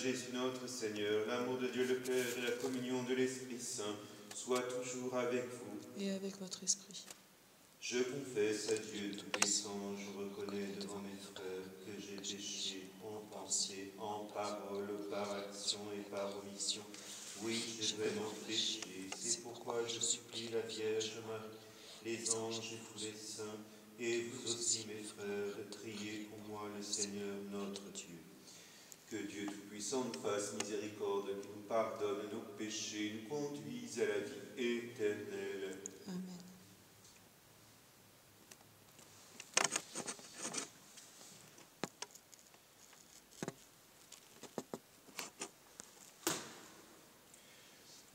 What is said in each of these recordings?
Jésus notre Seigneur, l'amour de Dieu le Père et la communion de l'Esprit Saint soient toujours avec vous. Et avec votre esprit. Je confesse à Dieu Tout-Puissant, je reconnais devant mes frères que j'ai péché en pensée, en parole, par action et par omission. Oui, j'ai vraiment péché. C'est pourquoi je supplie la Vierge Marie, les anges et tous les saints, et vous aussi, mes frères, priez pour moi le Seigneur notre Dieu. Que Dieu Tout-Puissant nous fasse miséricorde, qu'il nous pardonne nos péchés, nous conduise à la vie éternelle. Amen.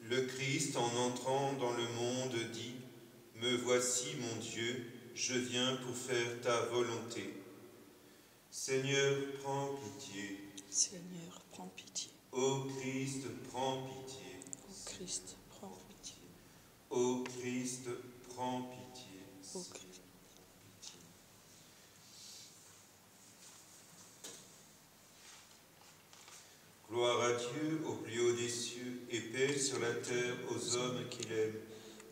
Le Christ, en entrant dans le monde, dit « Me voici, mon Dieu, je viens pour faire ta volonté. » Seigneur, prends pitié. Seigneur, prends pitié. Ô Christ, prends pitié. Ô Christ, prends pitié. Ô Christ, prends pitié. Ô Christ. Gloire à Dieu au plus haut des cieux et paix sur la terre aux hommes qu'il aime.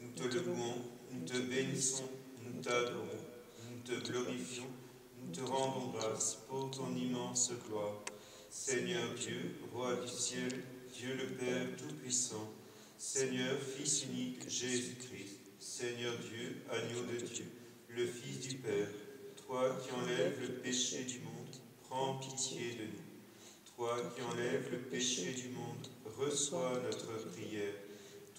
Nous te louons, nous te bénissons, nous t'adorons, nous te glorifions, nous te rendons grâce pour ton immense gloire. Seigneur Dieu, roi du ciel, Dieu le Père Tout-Puissant, Seigneur Fils unique Jésus-Christ, Seigneur Dieu, agneau de Dieu, le Fils du Père, toi qui enlèves le péché du monde, prends pitié de nous. Toi qui enlèves le péché du monde, reçois notre prière.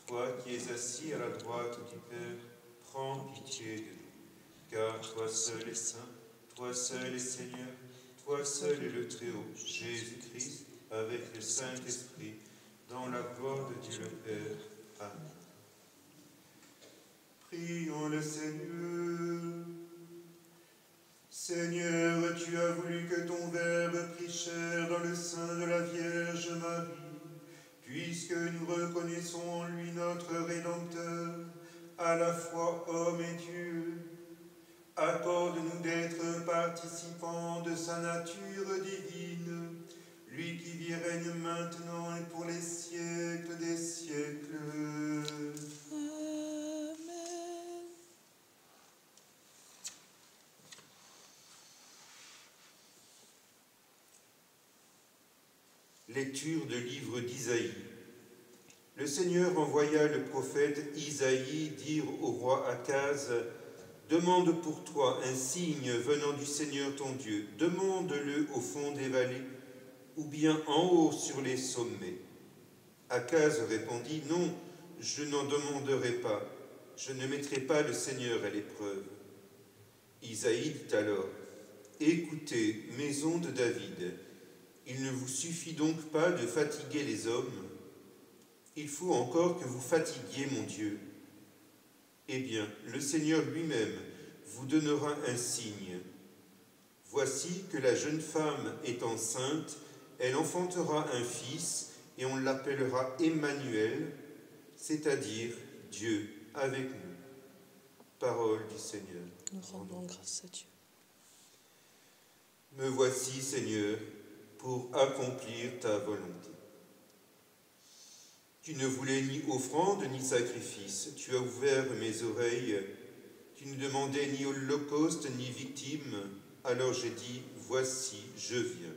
Toi qui es assis à la droite du Père, prends pitié de nous. Car toi seul est saint, toi seul est Seigneur, toi seul est le Très-Haut, Jésus-Christ, avec le Saint-Esprit, dans la gloire de Dieu le Père. Amen. Prions le Seigneur. Seigneur, tu as voulu que ton Verbe prit chair dans le sein de la Vierge Marie, puisque nous reconnaissons en lui notre Rédempteur, à la fois homme et Dieu. Accorde-nous d'être participants de sa nature divine, lui qui vit et règne maintenant et pour les siècles des siècles. Lecture du livre d'Isaïe. Le Seigneur envoya le prophète Isaïe dire au roi Akaz « Demande pour toi un signe venant du Seigneur ton Dieu, demande-le au fond des vallées, ou bien en haut sur les sommets. » Akaz répondit « Non, je n'en demanderai pas, je ne mettrai pas le Seigneur à l'épreuve. » Isaïe dit alors « Écoutez, maison de David, il ne vous suffit donc pas de fatiguer les hommes, il faut encore que vous fatiguiez mon Dieu. Eh bien, le Seigneur lui-même vous donnera un signe. Voici que la jeune femme est enceinte, elle enfantera un fils, et on l'appellera Emmanuel, c'est-à-dire Dieu avec nous. Parole du Seigneur. Nous rendons grâce à Dieu. Me voici, Seigneur, pour accomplir ta volonté. Tu ne voulais ni offrande ni sacrifice, tu as ouvert mes oreilles, tu ne demandais ni holocauste ni victime, alors j'ai dit, voici, je viens.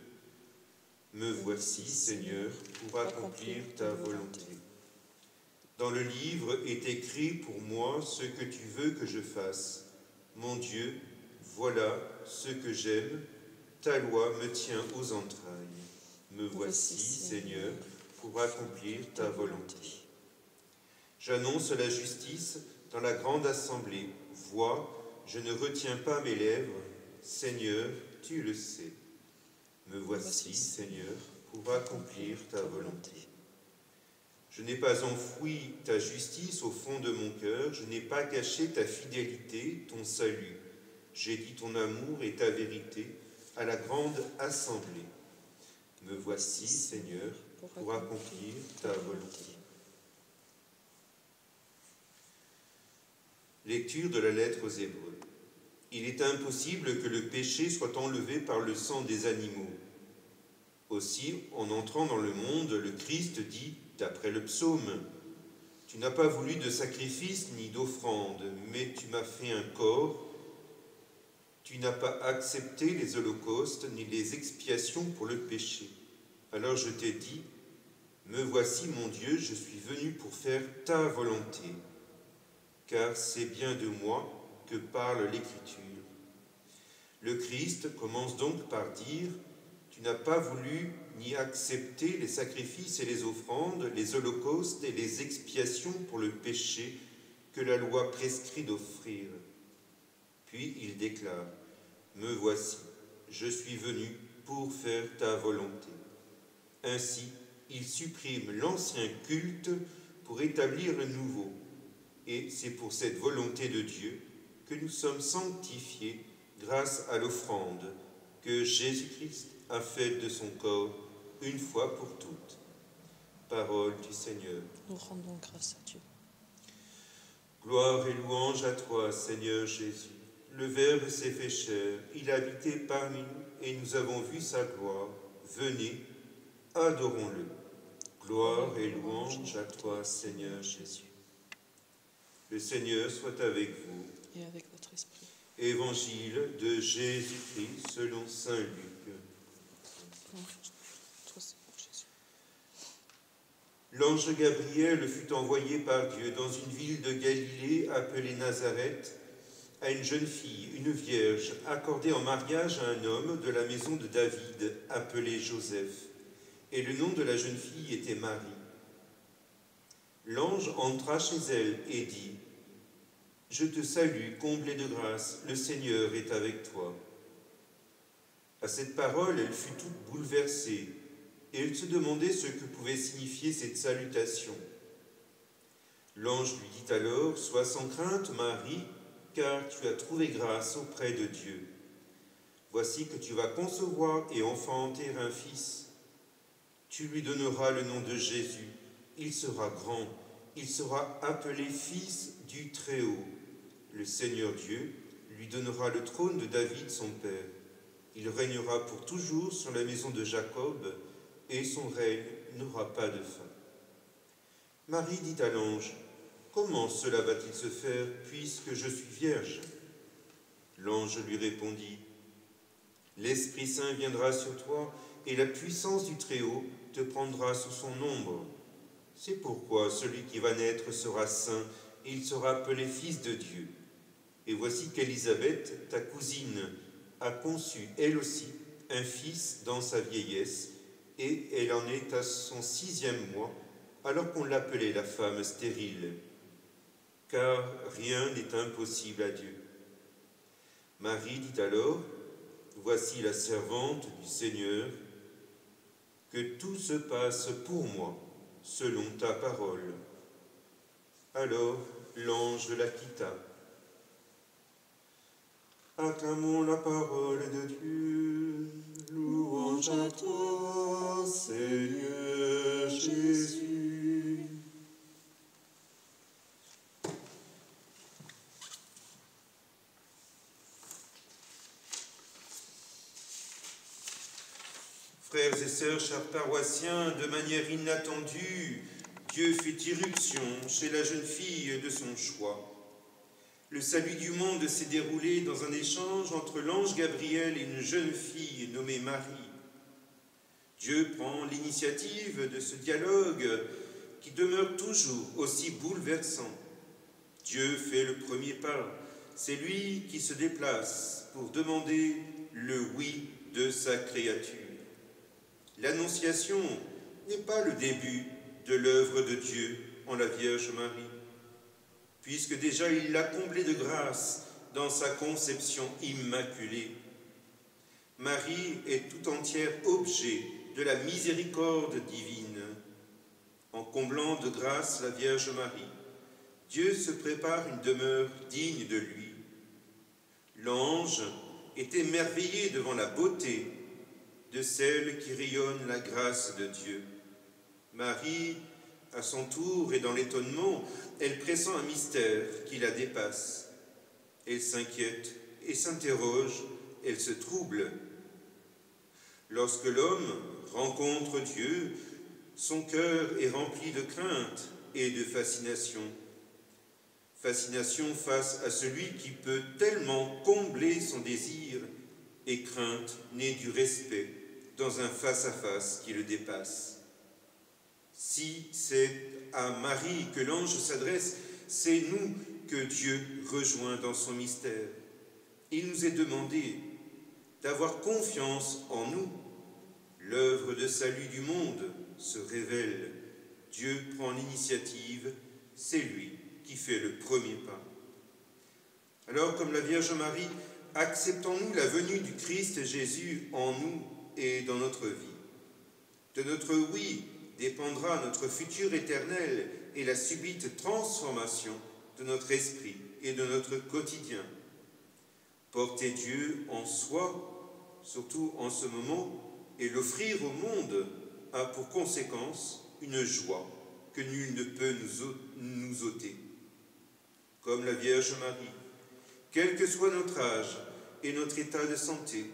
Me voici, Seigneur, pour accomplir ta volonté. Dans le livre est écrit pour moi ce que tu veux que je fasse. Mon Dieu, voilà ce que j'aime, ta loi me tient aux entrailles. Me voici, Seigneur, pour accomplir ta volonté. J'annonce la justice dans la grande assemblée. Vois, je ne retiens pas mes lèvres. Seigneur, tu le sais. Me voici, Seigneur, pour accomplir ta volonté. Je n'ai pas enfoui ta justice au fond de mon cœur, je n'ai pas caché ta fidélité, ton salut. J'ai dit ton amour et ta vérité à la grande assemblée. Me voici, Seigneur, pour accomplir ta volonté. Lecture de la lettre aux Hébreux. Il est impossible que le péché soit enlevé par le sang des animaux. Aussi, en entrant dans le monde, le Christ dit, d'après le psaume, « Tu n'as pas voulu de sacrifice ni d'offrande, mais tu m'as fait un corps. Tu n'as pas accepté les holocaustes ni les expiations pour le péché. Alors je t'ai dit, me voici mon Dieu, je suis venu pour faire ta volonté, car c'est bien de moi que parle l'Écriture. » Le Christ commence donc par dire, tu n'as pas voulu ni accepter les sacrifices et les offrandes, les holocaustes et les expiations pour le péché que la loi prescrit d'offrir. Puis il déclare, me voici, je suis venu pour faire ta volonté. Ainsi, il supprime l'ancien culte pour établir le nouveau. Et c'est pour cette volonté de Dieu que nous sommes sanctifiés grâce à l'offrande que Jésus-Christ a faite de son corps une fois pour toutes. Parole du Seigneur. Nous rendons grâce à Dieu. Gloire et louange à toi, Seigneur Jésus. Le Verbe s'est fait chair, il a habité parmi nous et nous avons vu sa gloire. Venez, adorons-le. Gloire et louange à toi, Seigneur Jésus. Le Seigneur soit avec vous. Et avec votre esprit. Évangile de Jésus-Christ selon saint Luc. Toi, Seigneur Jésus. L'ange Gabriel fut envoyé par Dieu dans une ville de Galilée appelée Nazareth à une jeune fille, une vierge, accordée en mariage à un homme de la maison de David appelé Joseph. Et le nom de la jeune fille était Marie. L'ange entra chez elle et dit, « Je te salue, comblée de grâce, le Seigneur est avec toi. » À cette parole, elle fut toute bouleversée, et elle se demandait ce que pouvait signifier cette salutation. L'ange lui dit alors, « Sois sans crainte, Marie, car tu as trouvé grâce auprès de Dieu. Voici que tu vas concevoir et enfanter un fils. Tu lui donneras le nom de Jésus. Il sera grand, il sera appelé Fils du Très-Haut. Le Seigneur Dieu lui donnera le trône de David son père. Il régnera pour toujours sur la maison de Jacob, et son règne n'aura pas de fin. » Marie dit à l'ange, « Comment cela va-t-il se faire, puisque je suis vierge ?» L'ange lui répondit, « L'Esprit Saint viendra sur toi, et la puissance du Très-Haut te prendra sous son ombre. C'est pourquoi celui qui va naître sera saint, et il sera appelé Fils de Dieu. Et voici qu'Élisabeth, ta cousine, a conçu, elle aussi, un fils dans sa vieillesse, et elle en est à son 6e mois, alors qu'on l'appelait la femme stérile. Car rien n'est impossible à Dieu. » Marie dit alors, « Voici la servante du Seigneur, que tout se passe pour moi, selon ta parole. » Alors l'ange la quitta. Acclamons la parole de Dieu. Louange à toi, Seigneur Jésus. Frères et sœurs, chers paroissiens, de manière inattendue, Dieu fait irruption chez la jeune fille de son choix. Le salut du monde s'est déroulé dans un échange entre l'ange Gabriel et une jeune fille nommée Marie. Dieu prend l'initiative de ce dialogue qui demeure toujours aussi bouleversant. Dieu fait le premier pas. C'est lui qui se déplace pour demander le oui de sa créature. L'Annonciation n'est pas le début de l'œuvre de Dieu en la Vierge Marie, puisque déjà il l'a comblée de grâce dans sa conception immaculée. Marie est tout entière objet de la miséricorde divine. En comblant de grâce la Vierge Marie, Dieu se prépare une demeure digne de lui. L'ange est émerveillé devant la beauté de celle qui rayonne la grâce de Dieu. Marie, à son tour, est dans l'étonnement, elle pressent un mystère qui la dépasse. Elle s'inquiète et s'interroge, elle se trouble. Lorsque l'homme rencontre Dieu, son cœur est rempli de crainte et de fascination. Fascination face à celui qui peut tellement combler son désir, et crainte née du respect dans un face-à-face qui le dépasse. Si c'est à Marie que l'ange s'adresse, c'est nous que Dieu rejoint dans son mystère. Il nous est demandé d'avoir confiance en nous. L'œuvre de salut du monde se révèle. Dieu prend l'initiative, c'est lui qui fait le premier pas. Alors, comme la Vierge Marie, acceptons-nous la venue du Christ Jésus en nous et dans notre vie. De notre oui dépendra notre futur éternel et la subite transformation de notre esprit et de notre quotidien. Porter Dieu en soi, surtout en ce moment, et l'offrir au monde a pour conséquence une joie que nul ne peut nous ôter. Comme la Vierge Marie, quel que soit notre âge et notre état de santé,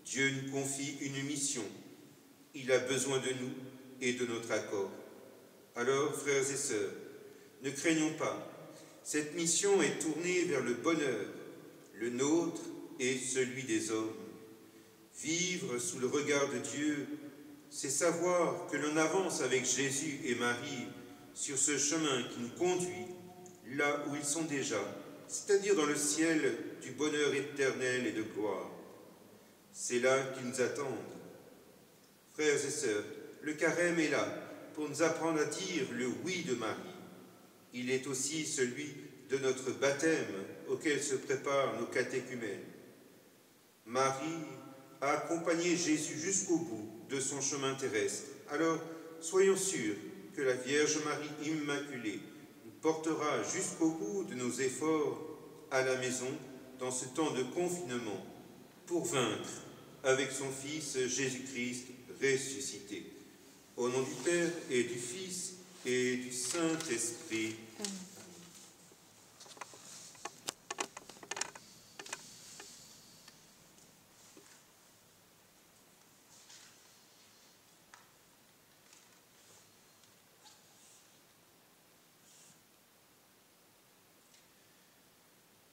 Dieu nous confie une mission. Il a besoin de nous et de notre accord. Alors, frères et sœurs, ne craignons pas. Cette mission est tournée vers le bonheur, le nôtre et celui des hommes. Vivre sous le regard de Dieu, c'est savoir que l'on avance avec Jésus et Marie sur ce chemin qui nous conduit là où ils sont déjà, c'est-à-dire dans le ciel du bonheur éternel et de gloire. C'est là qu'ils nous attendent. Frères et sœurs, le carême est là pour nous apprendre à dire le oui de Marie. Il est aussi celui de notre baptême auquel se préparent nos catéchumènes. Marie a accompagné Jésus jusqu'au bout de son chemin terrestre. Alors, soyons sûrs que la Vierge Marie Immaculée nous portera jusqu'au bout de nos efforts à la maison dans ce temps de confinement pour vaincre avec son Fils Jésus-Christ ressuscité. Au nom du Père et du Fils et du Saint-Esprit. Amen.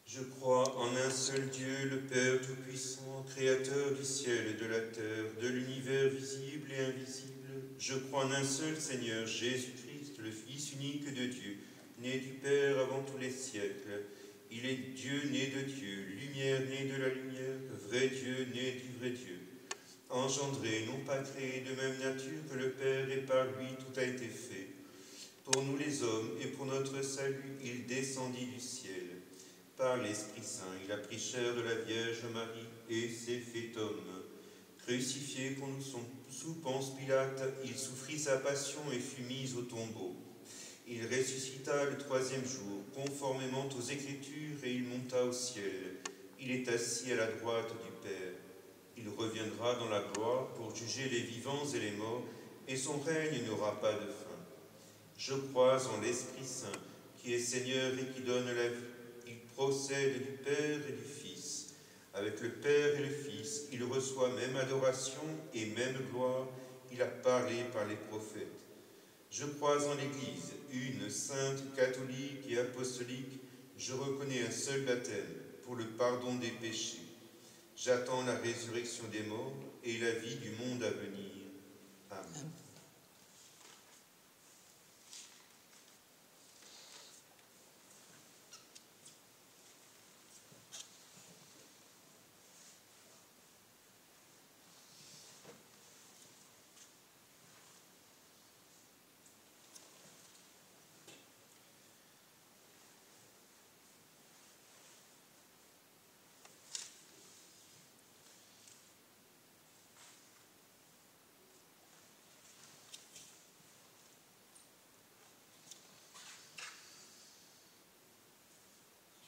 Je crois en un seul Dieu, le Père Tout-Puissant, Créateur du ciel et de la terre, de l'univers visible et invisible. Je crois en un seul Seigneur, Jésus-Christ, le Fils unique de Dieu, né du Père avant tous les siècles. Il est Dieu né de Dieu, lumière née de la lumière, vrai Dieu né du vrai Dieu. Engendré, non pas créé, de même nature que le Père, et par lui tout a été fait. Pour nous les hommes et pour notre salut, il descendit du ciel. Par l'Esprit Saint, il a pris chair de la Vierge Marie et s'est fait homme. Crucifié pour nous sous Ponce Pilate, il souffrit sa passion et fut mis au tombeau. Il ressuscita le troisième jour, conformément aux Écritures, et il monta au ciel. Il est assis à la droite du Père. Il reviendra dans la gloire pour juger les vivants et les morts, et son règne n'aura pas de fin. Je crois en l'Esprit Saint, qui est Seigneur et qui donne la vie. Il procède du Père et du Fils. Avec le Père et le Fils, il reçoit même adoration et même gloire. Il a parlé par les prophètes. Je crois en l'Église, une sainte, catholique et apostolique. Je reconnais un seul baptême pour le pardon des péchés. J'attends la résurrection des morts et la vie du monde à venir. Amen.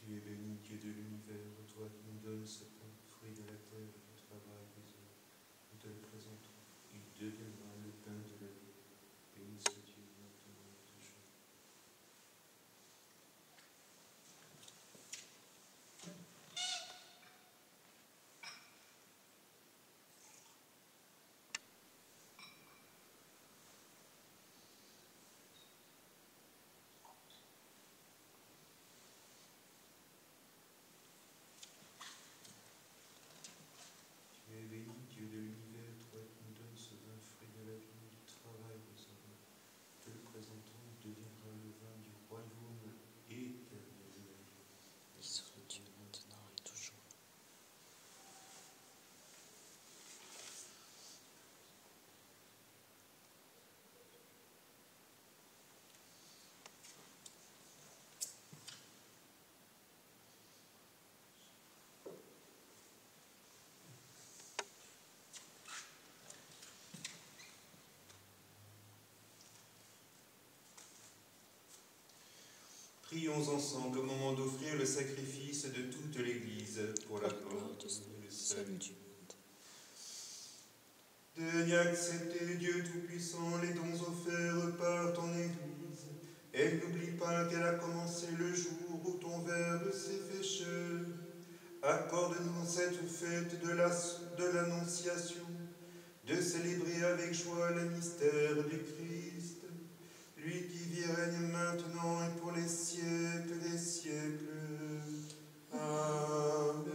Tu es béni, Dieu de l'univers, toi qui nous donnes ce pain, fruit de la terre et du travail des hommes. Nous te le présentons, il deviendra le pain de la vie. Béni soit Dieu maintenant et toujours. Prions ensemble au moment d'offrir le sacrifice de toute l'Église pour la gloire du et le salut salut. du monde. Daigne accepter, Dieu Tout-Puissant, les dons offerts par ton Église, et n'oublie pas qu'elle a commencé le jour où ton Verbe s'est fait chair. Accorde-nous cette fête de l'Annonciation, de célébrer avec joie le mystère du Christ, lui qui vit et règne maintenant et pour les siècles des siècles. Amen.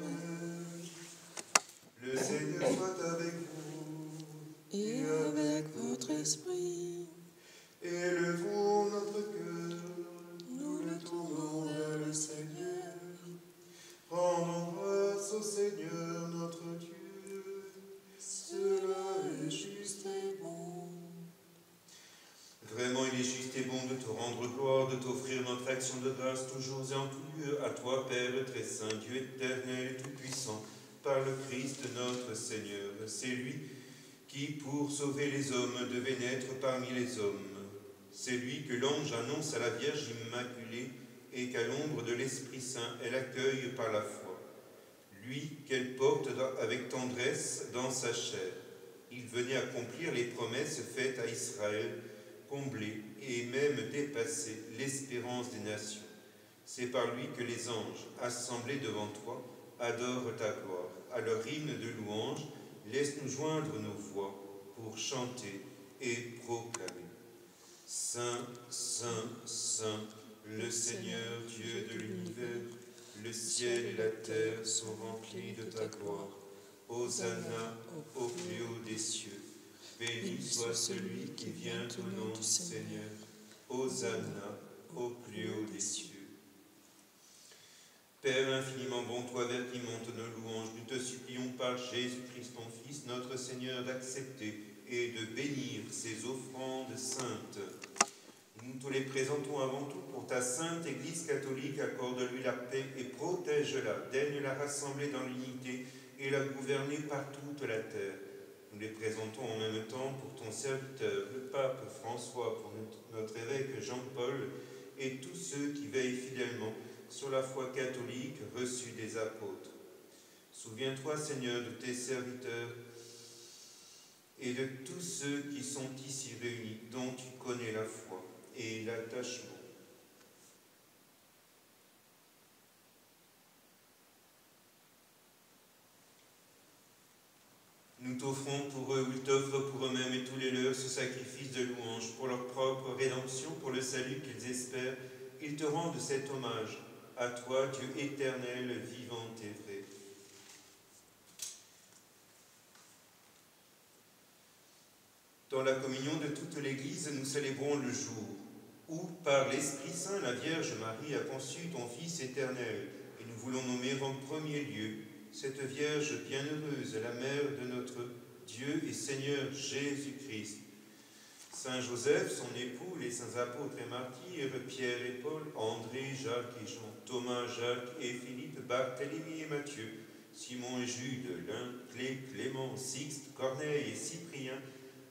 Le Seigneur soit avec vous. Et avec votre esprit, Élevons notre cœur, nous le tournons vers le Seigneur. rendons grâce au Seigneur notre Dieu. Cela est juste et bon. Vraiment, il est juste et bon de te rendre gloire, de t'offrir notre action de grâce toujours et en tout lieu, à toi, Père très saint, Dieu éternel et tout-puissant, par le Christ notre Seigneur. C'est lui qui, pour sauver les hommes, devait naître parmi les hommes. C'est lui que l'ange annonce à la Vierge Immaculée et qu'à l'ombre de l'Esprit Saint, elle accueille par la foi. Lui qu'elle porte avec tendresse dans sa chair. Il venait accomplir les promesses faites à Israël, combler et même dépasser l'espérance des nations. C'est par lui que les anges, assemblés devant toi, adorent ta gloire. À leur hymne de louange, laisse-nous joindre nos voix pour chanter et proclamer. Saint, Saint, Saint, le Seigneur Dieu de l'univers, le ciel et la terre sont remplis de ta gloire. Hosanna au plus haut des cieux. Béni soit celui qui vient au nom du Seigneur. Hosanna au plus haut des cieux. Père infiniment bon, toi vers qui montent nos louanges, nous te supplions par Jésus-Christ ton Fils, notre Seigneur, d'accepter et de bénir ces offrandes saintes. Nous te les présentons avant tout pour ta sainte Église catholique. Accorde-lui la paix et protège-la. Daigne la rassembler dans l'unité et la gouverner par toute la terre. Nous les présentons en même temps pour ton serviteur, le pape François, pour notre évêque Jean-Paul et tous ceux qui veillent fidèlement sur la foi catholique reçue des apôtres. Souviens-toi, Seigneur, de tes serviteurs et de tous ceux qui sont ici réunis, dont tu connais la foi et l'attachement. Nous t'offrons pour eux, ou ils t'offrent pour eux-mêmes et tous les leurs ce sacrifice de louange, pour leur propre rédemption, pour le salut qu'ils espèrent. Ils te rendent cet hommage, à toi, Dieu éternel, vivant et vrai. Dans la communion de toute l'Église, nous célébrons le jour où, par l'Esprit Saint, la Vierge Marie a conçu ton Fils éternel, et nous voulons nommer en premier lieu cette Vierge bienheureuse, la mère de notre Dieu et Seigneur Jésus-Christ. Saint Joseph, son époux, les saints apôtres et martyrs, Pierre et Paul, André, Jacques et Jean, Thomas, Jacques et Philippe, Barthélemy et Matthieu, Simon et Jude, Lin, Clément, Sixte, Corneille et Cyprien,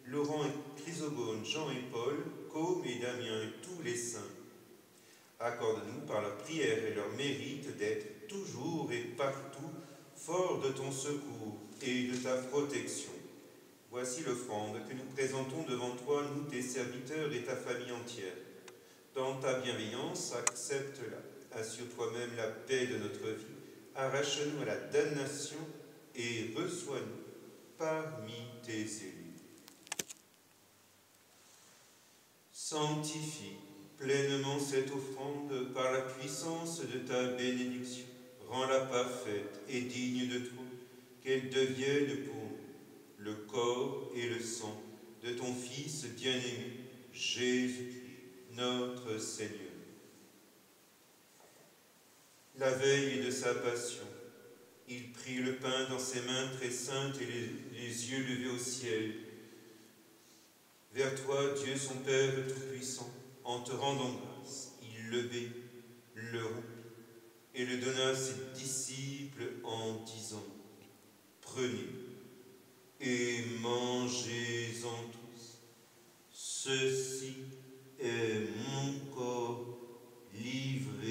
Laurent et Chrysogone, Jean et Paul, Côme et Damien et tous les saints. Accorde-nous par leur prière et leur mérite d'être toujours et partout forts de ton secours et de ta protection. Voici l'offrande que nous présentons devant toi, nous tes serviteurs et ta famille entière. Dans ta bienveillance, accepte-la. Assure toi-même la paix de notre vie. Arrache-nous à la damnation et reçois-nous parmi tes élus. Sanctifie pleinement cette offrande par la puissance de ta bénédiction. Rends-la parfaite et digne de toi, qu'elle devienne pour nous le corps et le sang de ton Fils bien-aimé, Jésus-Christ, notre Seigneur. La veille de sa passion, il prit le pain dans ses mains très saintes et les yeux levés au ciel. Vers toi, Dieu son Père Tout-Puissant, en te rendant grâce, il le bénit, le rompit et le donna à ses disciples en disant : Prenez et mangez-en tous. Ceci est mon corps livré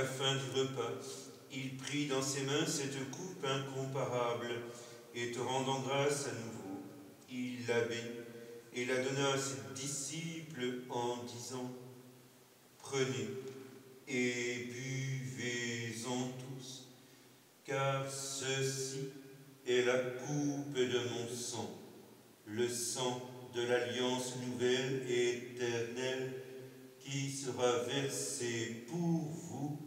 la fin du repas, il prit dans ses mains cette coupe incomparable, et te rendant grâce à nouveau, il la bénit et la donna à ses disciples en disant, « Prenez et buvez-en tous, car ceci est la coupe de mon sang, le sang de l'alliance nouvelle et éternelle qui sera versé pour vous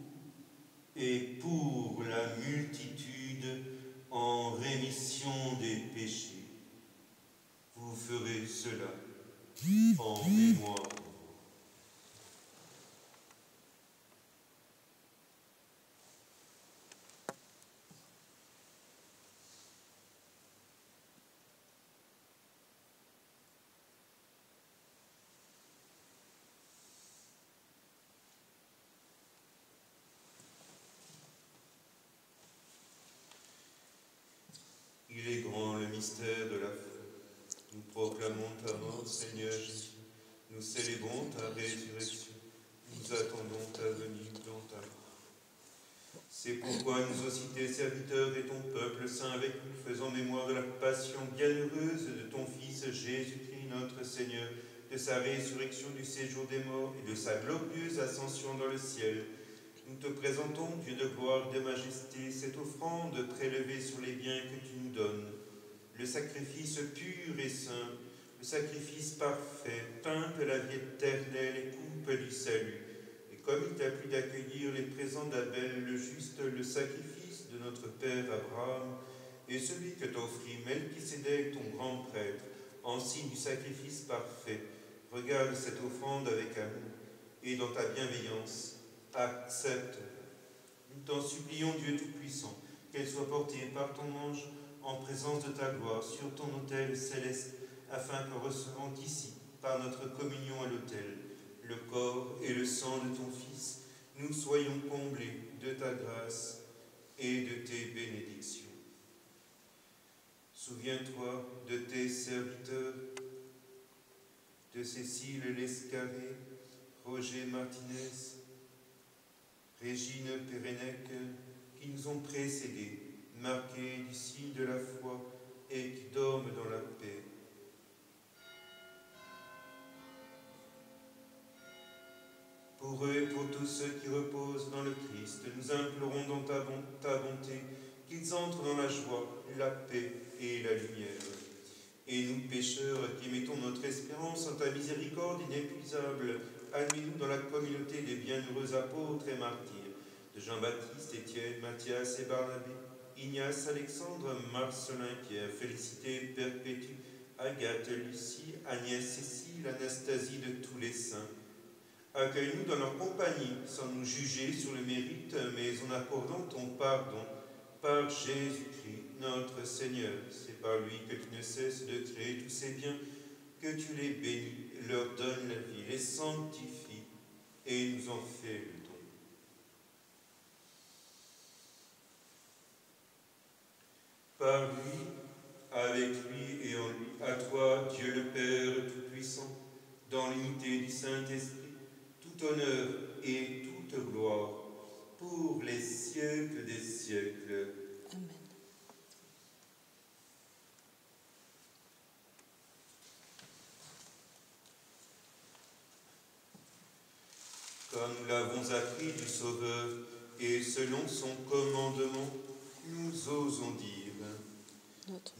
et pour la multitude en rémission des péchés. Vous ferez cela en mémoire. Il est grand le mystère de la foi. Nous proclamons ta mort, Seigneur Jésus. Nous célébrons ta résurrection. Nous attendons ta venue dans ta mort. C'est pourquoi nous aussi, tes serviteurs et ton peuple saint avec nous, faisons mémoire de la passion bienheureuse de ton Fils Jésus-Christ, notre Seigneur, de sa résurrection du séjour des morts et de sa glorieuse ascension dans le ciel. Nous te présentons, Dieu de gloire et de majesté, cette offrande prélevée sur les biens que tu nous donnes, le sacrifice pur et saint, le sacrifice parfait, pain de la vie éternelle et coupe du salut. Et comme il t'a plu d'accueillir les présents d'Abel, le juste, le sacrifice de notre père Abraham, et celui que t'offrit Melchisédek, ton grand prêtre, en signe du sacrifice parfait, regarde cette offrande avec amour, et dans ta bienveillance, accepte. Nous t'en supplions, Dieu Tout-Puissant, qu'elle soit portée par ton ange en présence de ta gloire sur ton autel céleste, afin que recevant ici, par notre communion à l'autel, le corps et le sang de ton Fils, nous soyons comblés de ta grâce et de tes bénédictions. Souviens-toi de tes serviteurs, de Cécile Lescarré, Roger Martinez, Régine Pérenec, qui nous ont précédés, marqués du signe de la foi et qui dorment dans la paix. Pour eux et pour tous ceux qui reposent dans le Christ, nous implorons dans ta bonté qu'ils entrent dans la joie, la paix et la lumière. Et nous, pécheurs, qui mettons notre espérance en ta miséricorde inépuisable, admets-nous dans la communauté des bienheureux apôtres et martyrs, de Jean-Baptiste, Étienne, Matthias et Barnabé, Ignace, Alexandre, Marcelin, Pierre, Félicité, Perpétue, Agathe, Lucie, Agnès, Cécile, Anastasie, de tous les saints. Accueille-nous dans leur compagnie, sans nous juger sur le mérite, mais en accordant ton pardon par Jésus-Christ, notre Seigneur. C'est par lui que tu ne cesses de créer tous ces biens, que tu les bénis, leur donnes la vie, les sanctifies et nous en fais le don. Par lui, avec lui et en lui, à toi, Dieu le Père Tout-Puissant, dans l'unité du Saint-Esprit, tout honneur et toute gloire, pour les siècles des siècles. Amen. Comme nous l'avons appris du Sauveur, et selon son commandement, nous osons dire,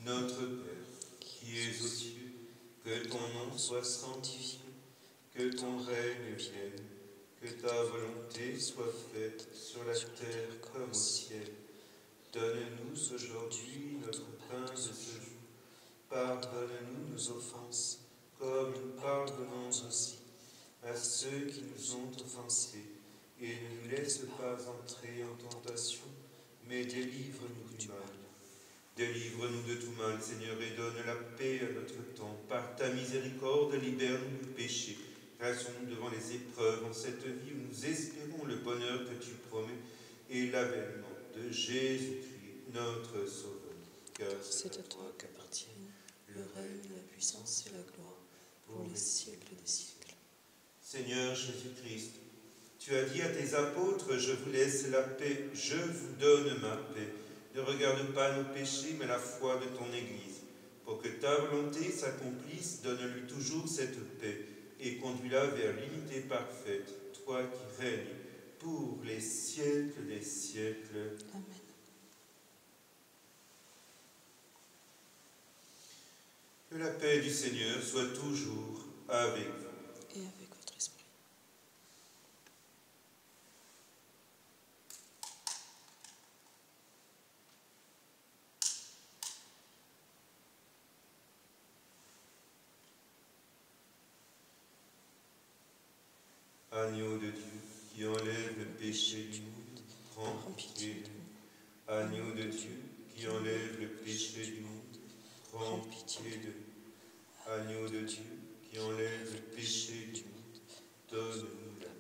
Notre Père, qui es aux cieux, que ton nom soit sanctifié, que ton règne vienne, que ta volonté soit faite sur la terre comme au ciel. Donne-nous aujourd'hui notre pain de ce jour. Pardonne-nous nos offenses, comme nous pardonnons aussi à ceux qui nous ont offensés. Et ne nous laisse pas entrer en tentation, mais délivre-nous du mal. Délivre-nous de tout mal, Seigneur, et donne la paix à notre temps. Par ta miséricorde, libère-nous du péché. Rassons-nous devant les épreuves en cette vie où nous espérons le bonheur que tu promets et l'avènement de Jésus-Christ, notre Sauveur. Car C'est à toi qu'appartiennent le règne, la puissance et la gloire pour les siècles des siècles. Seigneur Jésus-Christ, Tu as dit à tes apôtres, je vous laisse la paix, je vous donne ma paix. Ne regarde pas nos péchés, mais la foi de ton Église. Pour que ta volonté s'accomplisse, donne-lui toujours cette paix et conduis-la vers l'unité parfaite, toi qui règnes pour les siècles des siècles. Amen. Que la paix du Seigneur soit toujours avec vous. Et avec votre esprit. Agneau de Dieu, qui enlève le péché du monde, prends pitié de nous. Agneau de Dieu, qui enlève le péché du monde, prends pitié de nous. Agneau de Dieu, qui enlève le péché du monde, donne-nous la paix.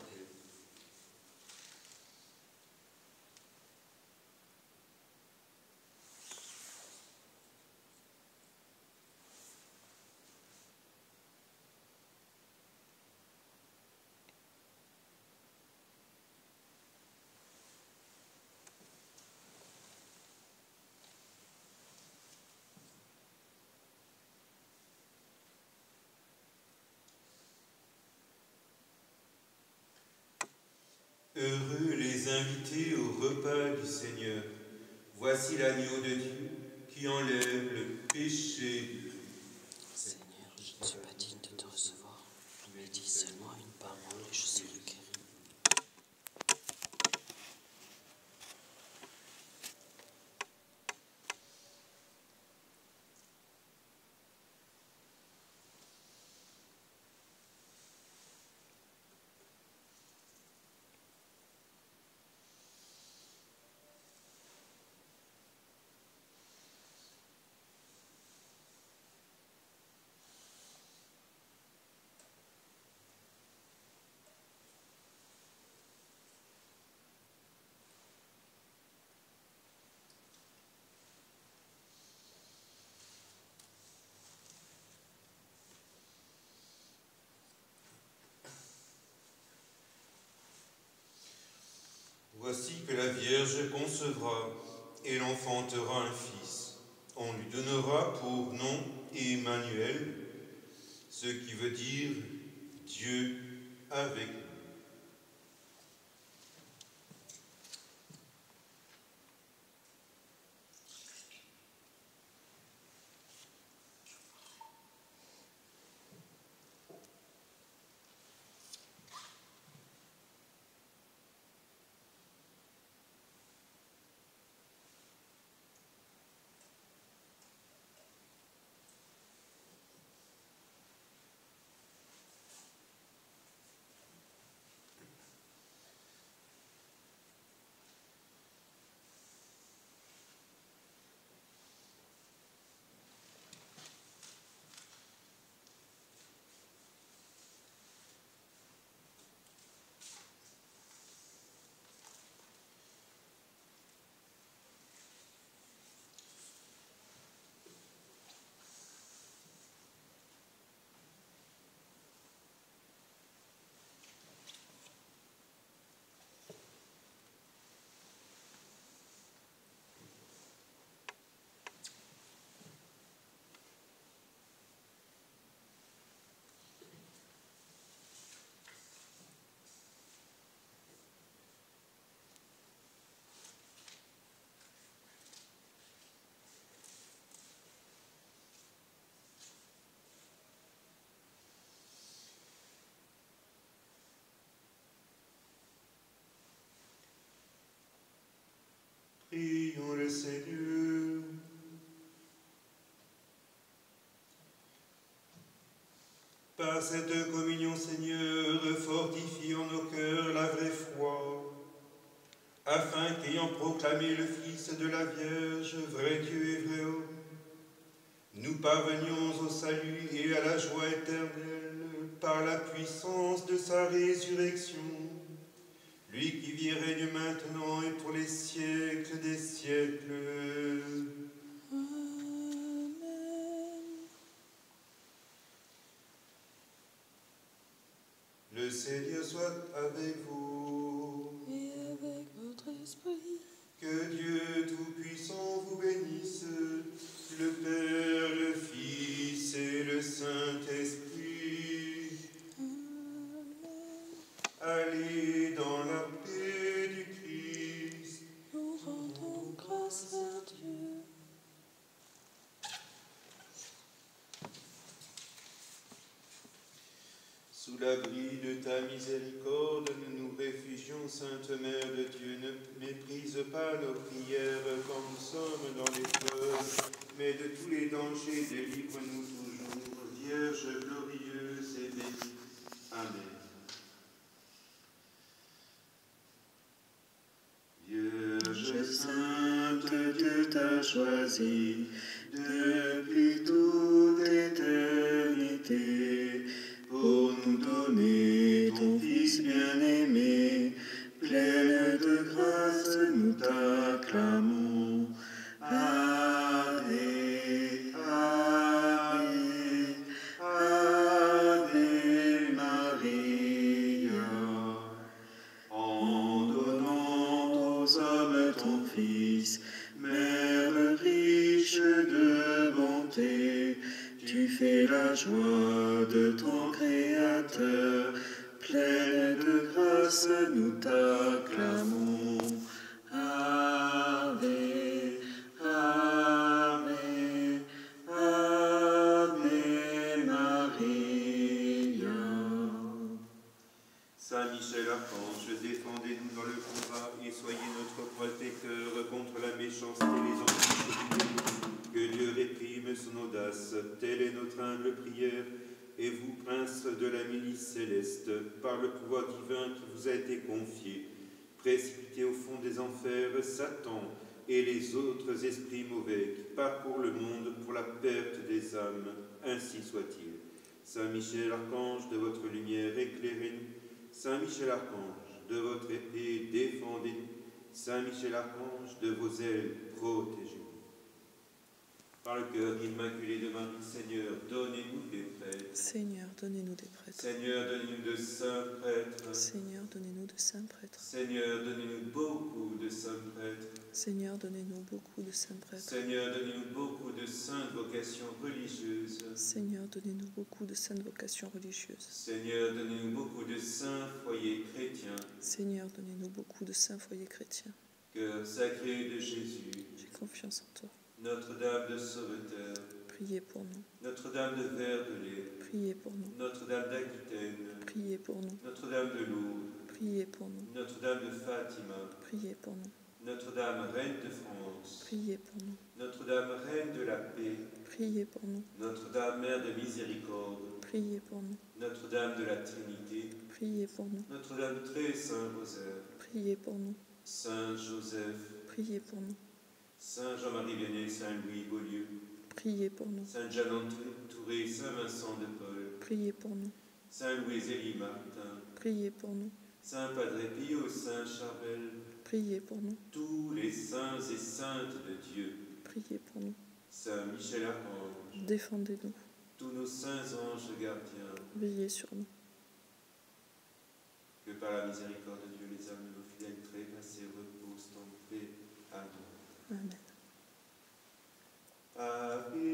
Heureux les invités au repas du Seigneur. Voici l'agneau de Dieu qui enlève le péché du monde. Seigneur, je ne suis pas digne de te recevoir, mais dis seulement une parole et je serai guéri. Voici que la Vierge concevra et l'enfantera un fils. On lui donnera pour nom Emmanuel, ce qui veut dire Dieu avec nous. Prions le Seigneur. Par cette communion, Seigneur, fortifie en nos cœurs la vraie foi, afin qu'ayant proclamé le Fils de la Vierge, vrai Dieu et vrai homme, nous parvenions au salut et à la joie éternelle par la puissance de sa résurrection. Lui qui vit et règne maintenant et pour les siècles des siècles. Amen. Le Seigneur soit avec vous. Sous l'abri de ta miséricorde, nous nous réfugions, Sainte Mère de Dieu. Ne méprise pas nos prières quand nous sommes dans l'épreuve, mais de tous les dangers délivre-nous toujours. Vierge glorieuse et bénie. Amen. Vierge sainte, Dieu t'a choisie depuis toute éternité pour nous donner ton Fils bien-aimé. Pleine de grâce, nous t'acclamons. Ave, Ave, Ave Maria. En donnant aux hommes ton Fils, Mère riche de bonté, tu fais la joie de ton Créateur. Pleine de grâce, nous t'acclamons. Ave, Ave, Ave Maria. Saint Michel Archange, défendez-nous dans le combat et soyez notre protecteur contre la méchanceté et les embûches du démon. Que Dieu réprime son audace, telle est notre humble prière. Et vous, prince de la milice céleste, par le pouvoir divin qui vous a été confié, précipitez au fond des enfers Satan et les autres esprits mauvais qui parcourent le monde pour la perte des âmes, ainsi soit-il. Saint Michel Archange, de votre lumière, éclairez-nous. Saint Michel Archange, de votre épée, défendez-nous. Saint Michel Archange, de vos ailes, protégez-nous. Par le cœur immaculé de Marie, Seigneur, donnez-nous des prêtres. Seigneur, donnez-nous des prêtres. Seigneur, donnez-nous de saints prêtres. Seigneur, donnez-nous de saints prêtres. Seigneur, donnez-nous beaucoup de saints prêtres. Seigneur, donnez-nous beaucoup de saints prêtres. Seigneur, donnez-nous beaucoup de saintes vocations religieuses. Seigneur, donnez-nous beaucoup de saintes vocations religieuses. Seigneur, donnez-nous beaucoup de saints foyers chrétiens. Seigneur, donnez-nous beaucoup de saints foyers chrétiens. Cœur sacré de Jésus, J'ai confiance en toi. Notre-Dame de Sauveteur, Priez pour nous. Notre-Dame de Verdelais, Priez pour nous. Notre-Dame d'Aquitaine, Priez pour nous. Notre-Dame de Lourdes, Priez pour nous. Notre-Dame de Fatima, Priez pour nous. Notre-Dame Reine de France, Priez pour nous. Notre-Dame Reine de la paix, Priez pour nous. Notre-Dame Mère de miséricorde, Priez pour nous. Notre-Dame de la Trinité, Priez pour nous. Notre-Dame très Saint Rosaire, Priez pour nous. Saint Joseph, Priez pour nous. Saint Jean-Marie Vianney, Saint Louis Beaulieu, Priez pour nous. Saint Jeanne Touré, Saint Vincent de Paul, Priez pour nous. Saint Louis-Élie Martin, Priez pour nous. Saint Padre Pio, Saint Charbel, Priez pour nous. tous les saints et saintes de Dieu, Priez pour nous. Saint Michel Archange, Défendez-nous. tous nos saints anges gardiens, Veillez sur nous. que par la miséricorde de Dieu, les âmes de nos fidèles trépassés reposent en paix. Amen. Amen. Ave